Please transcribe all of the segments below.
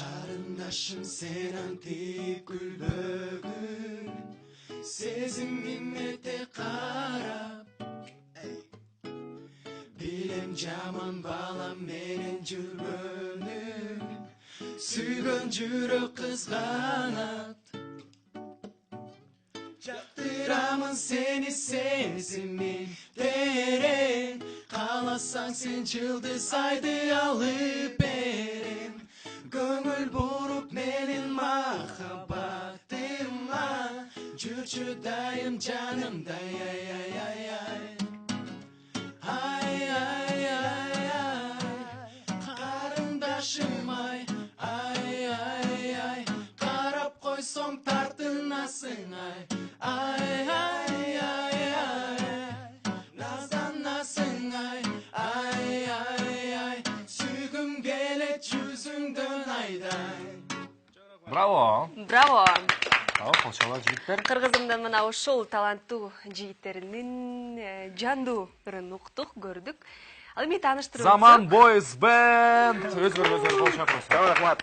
Karındaşım sen antik gül bögün Sezim nimmete karap Bilem jaman balam menen jürgönüm Süygön jürök kızganat Jaktıramın seni sezimin derin Kalasan sen çıldız aydı alıp berim Gönül burup menin mahabbatıma Cücüdayım canımda ay ay ay ay Ay ay ay ay Karındaşım ay ay ay ay Karap koysam tartınasın ay Ay ay ay ay Nazlanasın ay ay ay ay Sügüm gelet yüzünden ayday Bravo. Браво! Колчалар жигиттер. Кыргызымдан мына ошол таланттуу жигиттеринин жандуурун уктук, көрдүк. Ал эми тааныштырып Zaman Boys Band. Өзгөр кол чакырасыздар. Рахмат.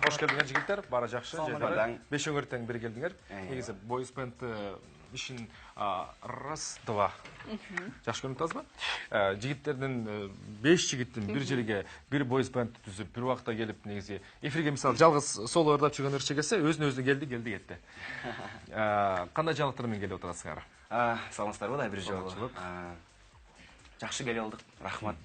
Кош келдиңер жигиттер. Бара жакшы. Беш өңүртең бир келдиңер. Негизи Boys Band ишин раз, два. Жакшы көрүнүп атасызбы? Жигиттердин 5 жигиттин бир жерге бир Boys Band түзүп, бир убакта келип негизи эфирге мисалы жалгыз соло ырдап жүргөн ырчы келсе, өзүнө келди кетти. Кандай жаңылыктар менен келип отурасыңар? Саламатсыздарбы да бир жолу. Жакшы келип алдык. Рахмат.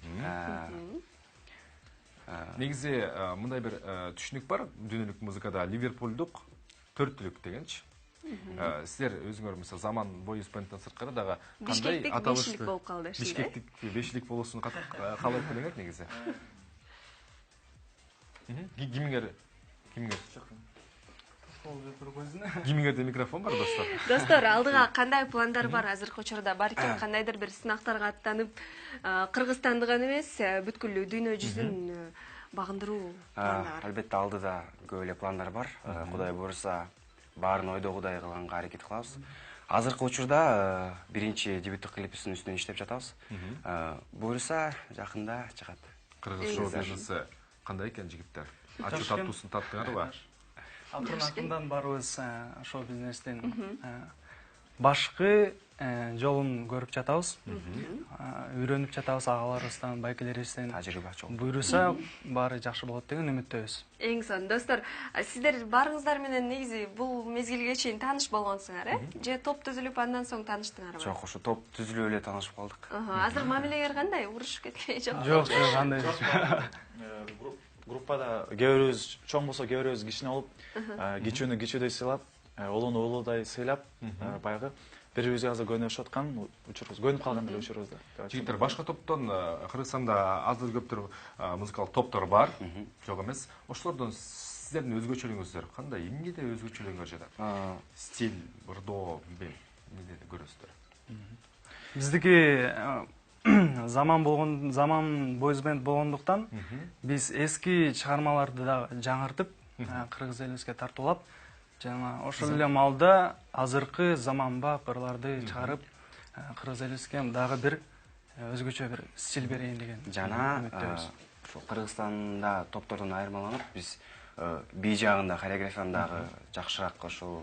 Негизи мындай бир түшүнүк бар дүйнөлүк музыкада Ливерпулдук 4-түлүк дегенчи. Сіздер өзіңөр мисалы Zaman Boys Band'дан сырткары дагы кандай аталышты? Бишкектик болуп калды. Бишкектик бешилик болуусун каалайт белеңер негизи. Кимиңер? Кимиңерде микрофон бар, достор? Достор, алдыга кандай пландар бар азыркы учурда? Балким кандайдыр бир сынактарга аттанып, Кыргызстанды гана эмес, бүткүл дүйнө жүзүн багындыруу пландар бар. Албетте алдыда көп эле пландар бар. Кудай буйруса баарын ойдогудай кылганга аракет кылабыз. Азыркы учурда биринчи дебюттук клипибиздин үстүнөн иштеп жатабыз. Буйруса жакында чыгат. Кыргыз шоу бизнеси кандай экен жигиттер? Ачуу таттуусун таттыңарбы? Акырын барыбыз шоу бизнестен башкы жолун көрүп жатабыз. Үйрөнүп жатабыз агаларыбыздан, байкелерибизден. Тажрыйба чоң. Буйруса баары жакшы болот деген үмүттөбүз. Эң сонун достор, сиздер барыңыздар менен негизи бул мезгилге чейин тааныш болгонсуңар, же топ түзүлүп андан соң тааныштыңарбы? Жок, ошо топ түзүлүп эле таанышып калдык. Азыр мамилеңер кандай? Урушуп кеткен жок? Жок, кандай. Группада кээ чоң болсо кээ бирөөбүз кичине болуп, кичүүнү кичүүдөй сыйлап, улууну улуудай сыйлап, баягы бири-бирибизге азыр көнүшүп аткан учурубуз, көнүп калган эле учурубузда. Жигиттер, башка топтон Кыргызстанда аздыр көптүр музыкалык топтор бар, жок эмес. Ошолордон сиздердин өзгөчөлүгүңүздөр кандай? Эмнеде өзгөчөлүгүңөр жатат? Стиль, ырдоо, эмнеде көрөсүздөр? Биздики Zaman Boys Band болгондуктан биз эски чыгармаларды да жаңыртып, кыргыз элибизге тартуулап, жана ошол эле маалда азыркы заманбап ырларды чыгарып, кыргыз элибизге дагы бир өзгөчө бир стиль берейин деген. Жана ошо Кыргызстанда топтордон айырмаланып, биз бий жагында, хореографияндагы жакшыраак ошол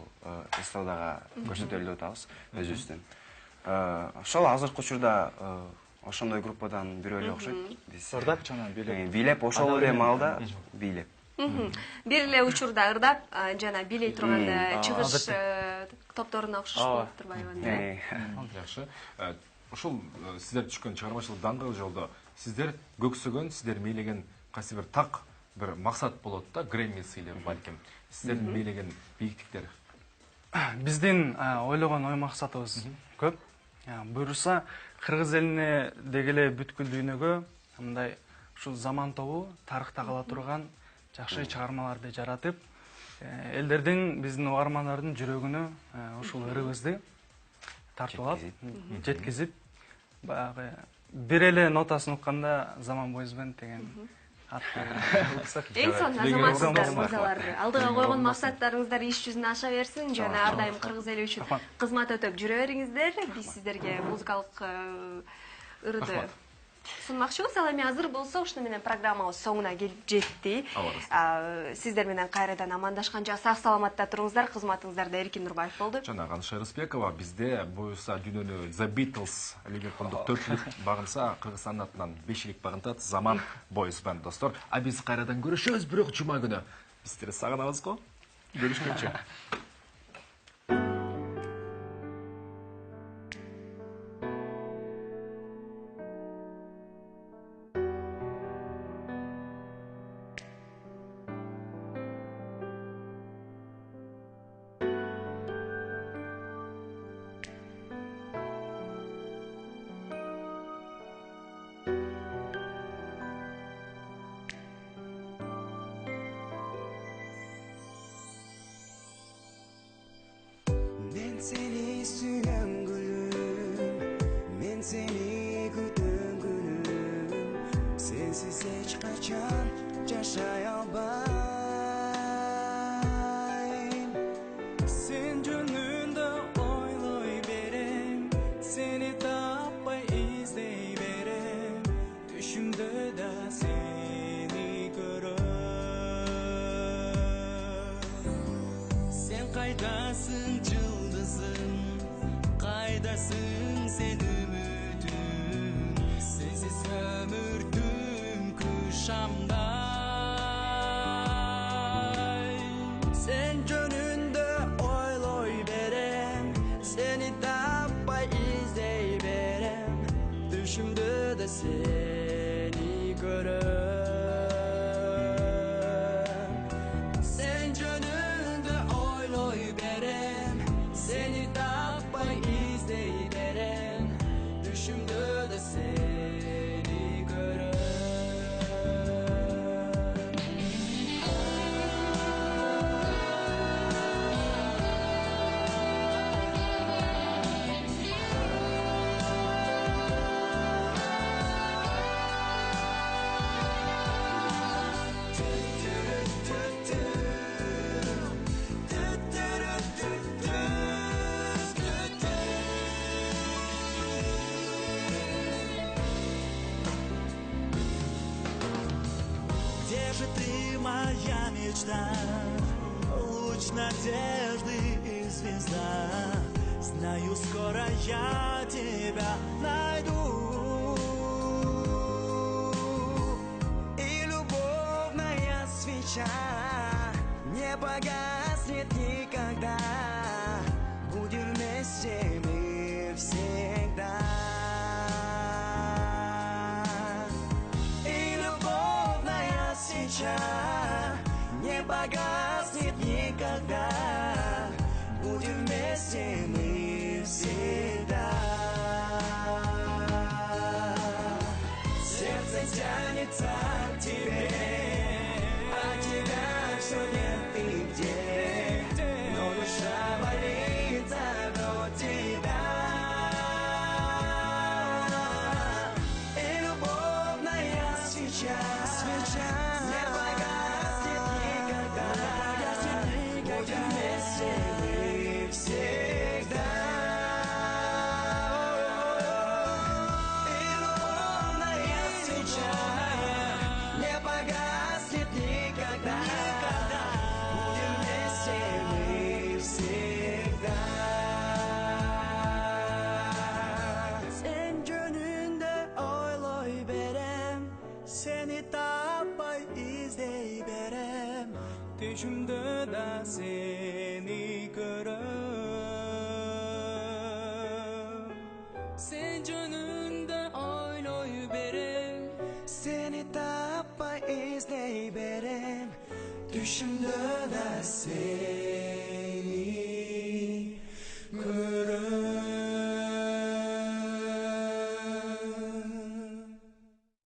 эстрадага көрсөтөлү деп атабыз өзүбүздөн. Ошол азыркы учурда ошондой группадан бирөө эле окшойт. Биз ырдап жана бийлеп ошол эле маалда бийлеп. Бир эле учурда ырдап жана бийлей турганда чыгыш топторуна окшош болуп турбайбы? Жакшы. Ошол сиздер түшкөн чыгармачылык даңгыл жолдо сиздер көксөгөн, сиздер мейлеген кайсы бир так бир максат болот да, Грэмми сыйлап балким. Сиздердин мейлеген бийиктиктер. Биздин ойлогон ой максатыбыз көп. Буйруса кыргыз элине дегеле бүткүл дүйнөгө мындай ушул Zaman тобу тарыхта кала турган жакшы чыгармаларды жаратып, элдердин, биздин угармандардын жүрөгүнө ушул ырыбызды тартуулап, жеткизип, баягы бир эле нотасын укканда Zaman Boys Band деген Эң сонун азаматсыздар, мырзалар. Алдыга койгон максаттарыңыздар иш жүзүнө аша берсин жана ар дайым кыргыз эли үчүн кызмат өтөп жүрө бериңиздер. Биз сиздерге музыкалык ырды Сунмакчыбыз, ал эми азыр болсо ушуну менен программабыз соңуна келип жетти. Сиздер менен кайрадан амандашканча сак саламатта туруңуздар, кызматыңыздарда Эркин Нурбаев болду. Жана Каныш Рыспекова bizde буюрса дүйнөнү The Beatles Ливерпулдук 4-лик багынса, Кыргызстан атынан 5-лик багынтат Заман Boys Band достор. А биз кайрадан көрүшөбүз бирок жума күнү. Биздер сагынабыз го. Görüşкөнчө. Seni süren gülüm, men seni güten gülüm. Sensiz hiç kaçan yaşay albayım. Sen gönlünde oylay berem, seni tapay izley berem. Düşümde de seni görüm. Sen kaydasın Kaydasın sen ümidin, sensiz ömürdüm kuşamday. Sen gönlünde oyloy berem, seni tapay izley berem. Düşümde de seni görem. Sen gönlünde oyloy berem, seni tapay izley berem. Düşümde de seni görem. Где же ты, моя мечта, луч надежды и звезда? Знаю, скоро я тебя найду. И любовная свеча не погаснет никогда. Будем вместе мы всегда. Не погаснет никогда. Будем вместе мы всегда. Сердце тянется к тебе, а тебя все нет и где. Но душа боится до тебя. И любовная свеча не погаснет никогда. Будем вместе мы всегда. И любовная свеча не погаснет никогда. Будем вместе мы всегда. Sen gönlünde oyloy berem, seni tapay izley berem. Düşümde de seni görem. Sen gönlünde oyloy berem, seni tapay izley berem. Düşümde de seni